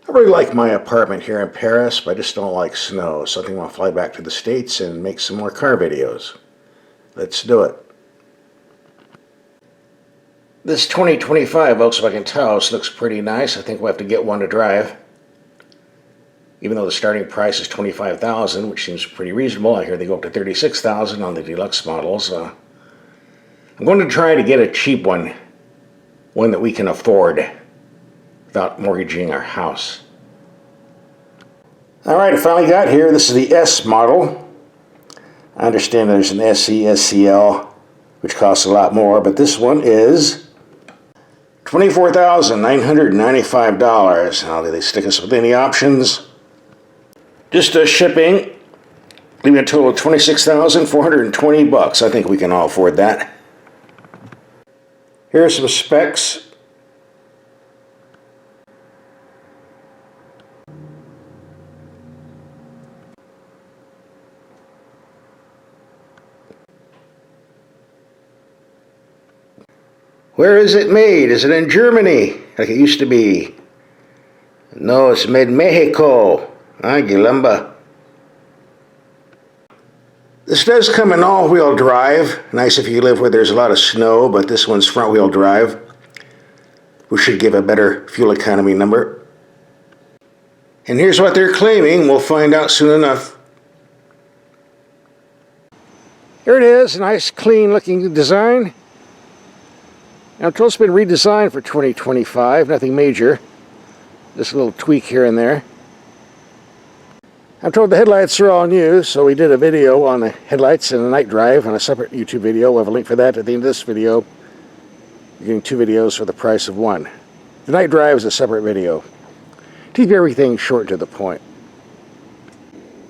I really like my apartment here in Paris, but I just don't like snow, so I think I'll fly back to the States and make some more car videos. Let's do it. This 2025 Volkswagen Taos looks pretty nice. I think we'll have to get one to drive. Even though the starting price is $25,000, which seems pretty reasonable. I hear they go up to $36,000 on the deluxe models. I'm going to try to get a cheap one that we can afford without mortgaging our house. Alright, I finally got here. This is the S model. I understand there's an SE, SCL, which costs a lot more, but this one is $24,995. Now, do they stick us with any options? Just shipping, leaving a total of $26,420. I think we can all afford that. Here are some specs. Where is it made? Is it in Germany, like it used to be? No, it's made in Mexico. Gilamba. This does come in all-wheel drive. Nice if you live where there's a lot of snow, but this one's front-wheel drive, which should give a better fuel economy number. And here's what they're claiming. We'll find out soon enough. Here it is, a nice, clean-looking design. Now, I'm told it's been redesigned for 2025, nothing major. Just a little tweak here and there. I'm told the headlights are all new, so we did a video on the headlights and the night drive on a separate YouTube video. We'll have a link for that at the end of this video. You're getting 2 videos for the price of 1. The night drive is a separate video. To keep everything short to the point.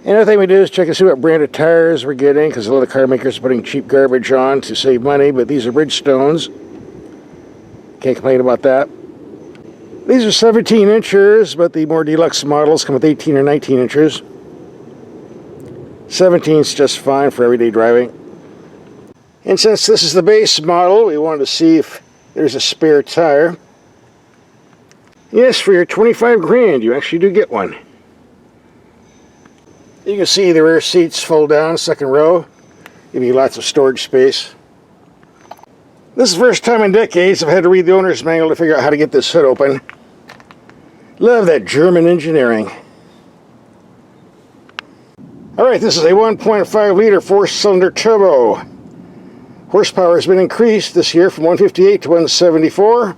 Another thing we do is check and see what brand of tires we're getting, because a lot of car makers are putting cheap garbage on to save money, but these are Bridgestones. Can't complain about that. These are 17 inches, but the more deluxe models come with 18 or 19 inches. 17 is just fine for everyday driving. And since this is the base model, we wanted to see if there's a spare tire. Yes, for your 25 grand, you actually do get one. You can see the rear seats fold down, second row, give you lots of storage space. This is the first time in decades I've had to read the owner's manual to figure out how to get this hood open. Love that German engineering. Alright, this is a 1.5 liter 4-cylinder turbo. Horsepower has been increased this year from 158 to 174.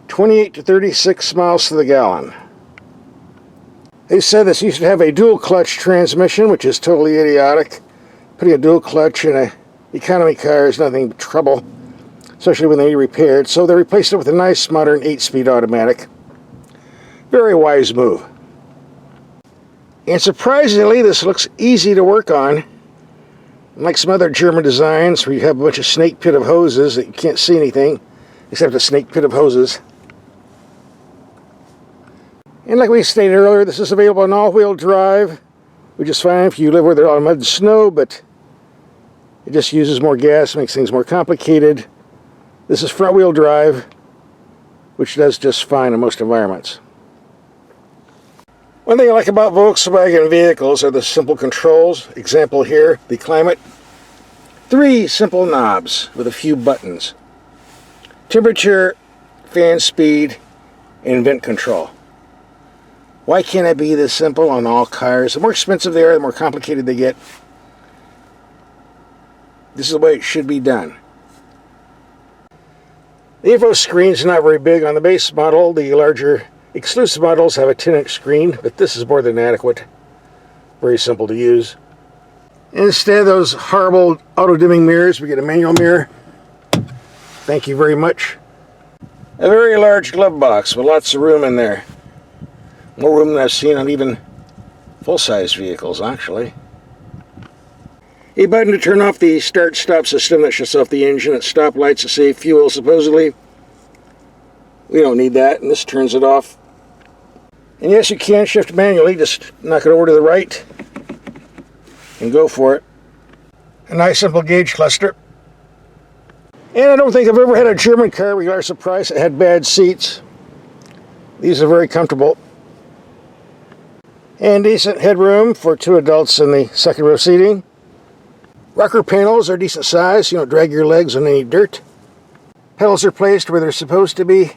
28 to 36 miles to the gallon. They said this used to have a dual clutch transmission, which is totally idiotic. Putting a dual clutch in a economy car is nothing but trouble, especially when they need repaired. So they replaced it with a nice modern 8-speed automatic. Very wise move. And surprisingly, this looks easy to work on. Unlike some other German designs where you have a bunch of snake pit of hoses that you can't see anything except a snake pit of hoses. And like we stated earlier, this is available on all-wheel drive, which is fine if you live where there's a lot of mud and snow, but it just uses more gas, makes things more complicated. This is front-wheel drive, which does just fine in most environments. One thing I like about Volkswagen vehicles are the simple controls. Example here, the climate. 3 simple knobs with a few buttons. Temperature, fan speed, and vent control. Why can't it be this simple on all cars? The more expensive they are, the more complicated they get. This is the way it should be done. The info screen's not very big on the base model. The larger exclusive models have a 10-inch screen, but this is more than adequate. Very simple to use. Instead of those horrible auto-dimming mirrors, we get a manual mirror. Thank you very much. A very large glove box with lots of room in there. More room than I've seen on even full-size vehicles, actually. A button to turn off the start-stop system that shuts off the engine at stoplights to save fuel, supposedly. We don't need that, and this turns it off. And yes, you can shift manually, just knock it over to the right and go for it. A nice simple gauge cluster. And I don't think I've ever had a German car, regardless of price, that had bad seats. These are very comfortable. And decent headroom for 2 adults in the second row seating. Rocker panels are decent size, you don't drag your legs on any dirt. Pedals are placed where they're supposed to be.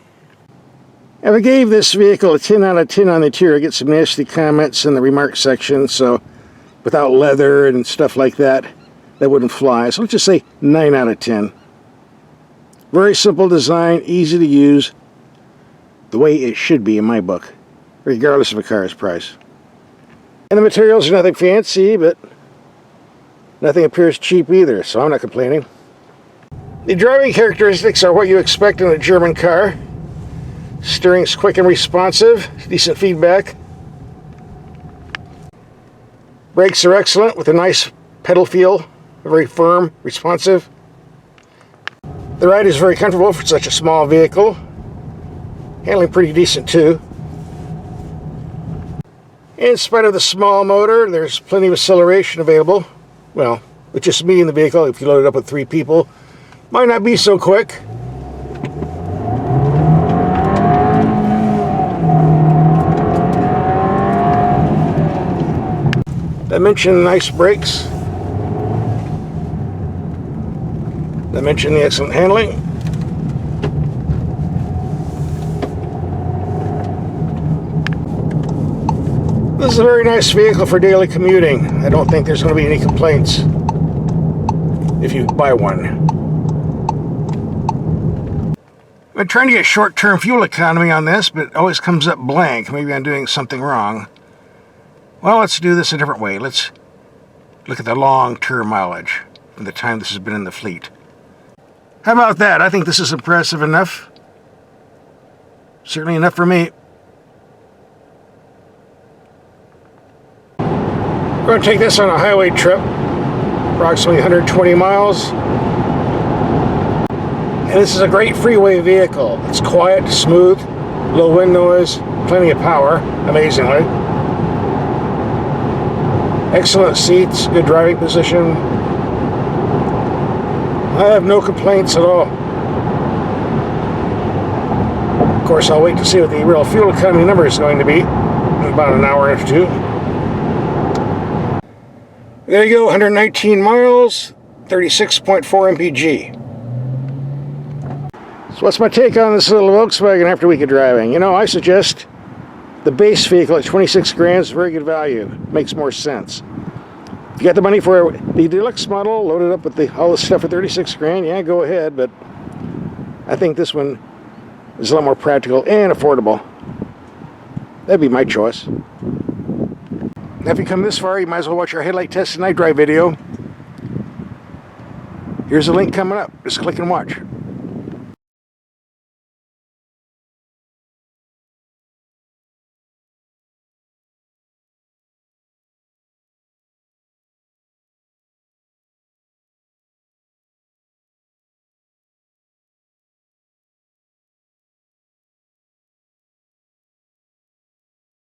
If I gave this vehicle a 10 out of 10 on the interior, I get some nasty comments in the remarks section, so without leather and stuff like that, that wouldn't fly. So let's just say 9 out of 10. Very simple design, easy to use, the way it should be in my book, regardless of a car's price. And the materials are nothing fancy, but nothing appears cheap either, so I'm not complaining. The driving characteristics are what you expect in a German car. Steering's quick and responsive, decent feedback. Brakes are excellent with a nice pedal feel, very firm, responsive. The ride is very comfortable for such a small vehicle. Handling pretty decent too. In spite of the small motor, there's plenty of acceleration available. Well, with just me in the vehicle, if you load it up with 3 people, might not be so quick. I mentioned nice brakes. I mentioned the excellent handling. This is a very nice vehicle for daily commuting. I don't think there's going to be any complaints if you buy one. I'm trying to get short-term fuel economy on this, but it always comes up blank. Maybe I'm doing something wrong. Well, let's do this a different way. Let's look at the long-term mileage from the time this has been in the fleet. How about that? I think this is impressive enough. Certainly enough for me. We're going to take this on a highway trip, approximately 120 miles. And this is a great freeway vehicle. It's quiet, smooth, low wind noise, plenty of power, amazingly. Excellent seats, good driving position. I have no complaints at all. Of course, I'll wait to see what the real fuel economy number is going to be in about an hour or 2. There you go, 119 miles, 36.4 mpg. So what's my take on this little Volkswagen after a week of driving? You know, I suggest the base vehicle at 26 grand is very good value. Makes more sense. If you got the money for the deluxe model, loaded up with all this stuff for 36 grand, yeah, go ahead, but I think this one is a lot more practical and affordable. That'd be my choice. Now, if you come this far, you might as well watch our headlight test and night drive video. Here's a link coming up. Just click and watch.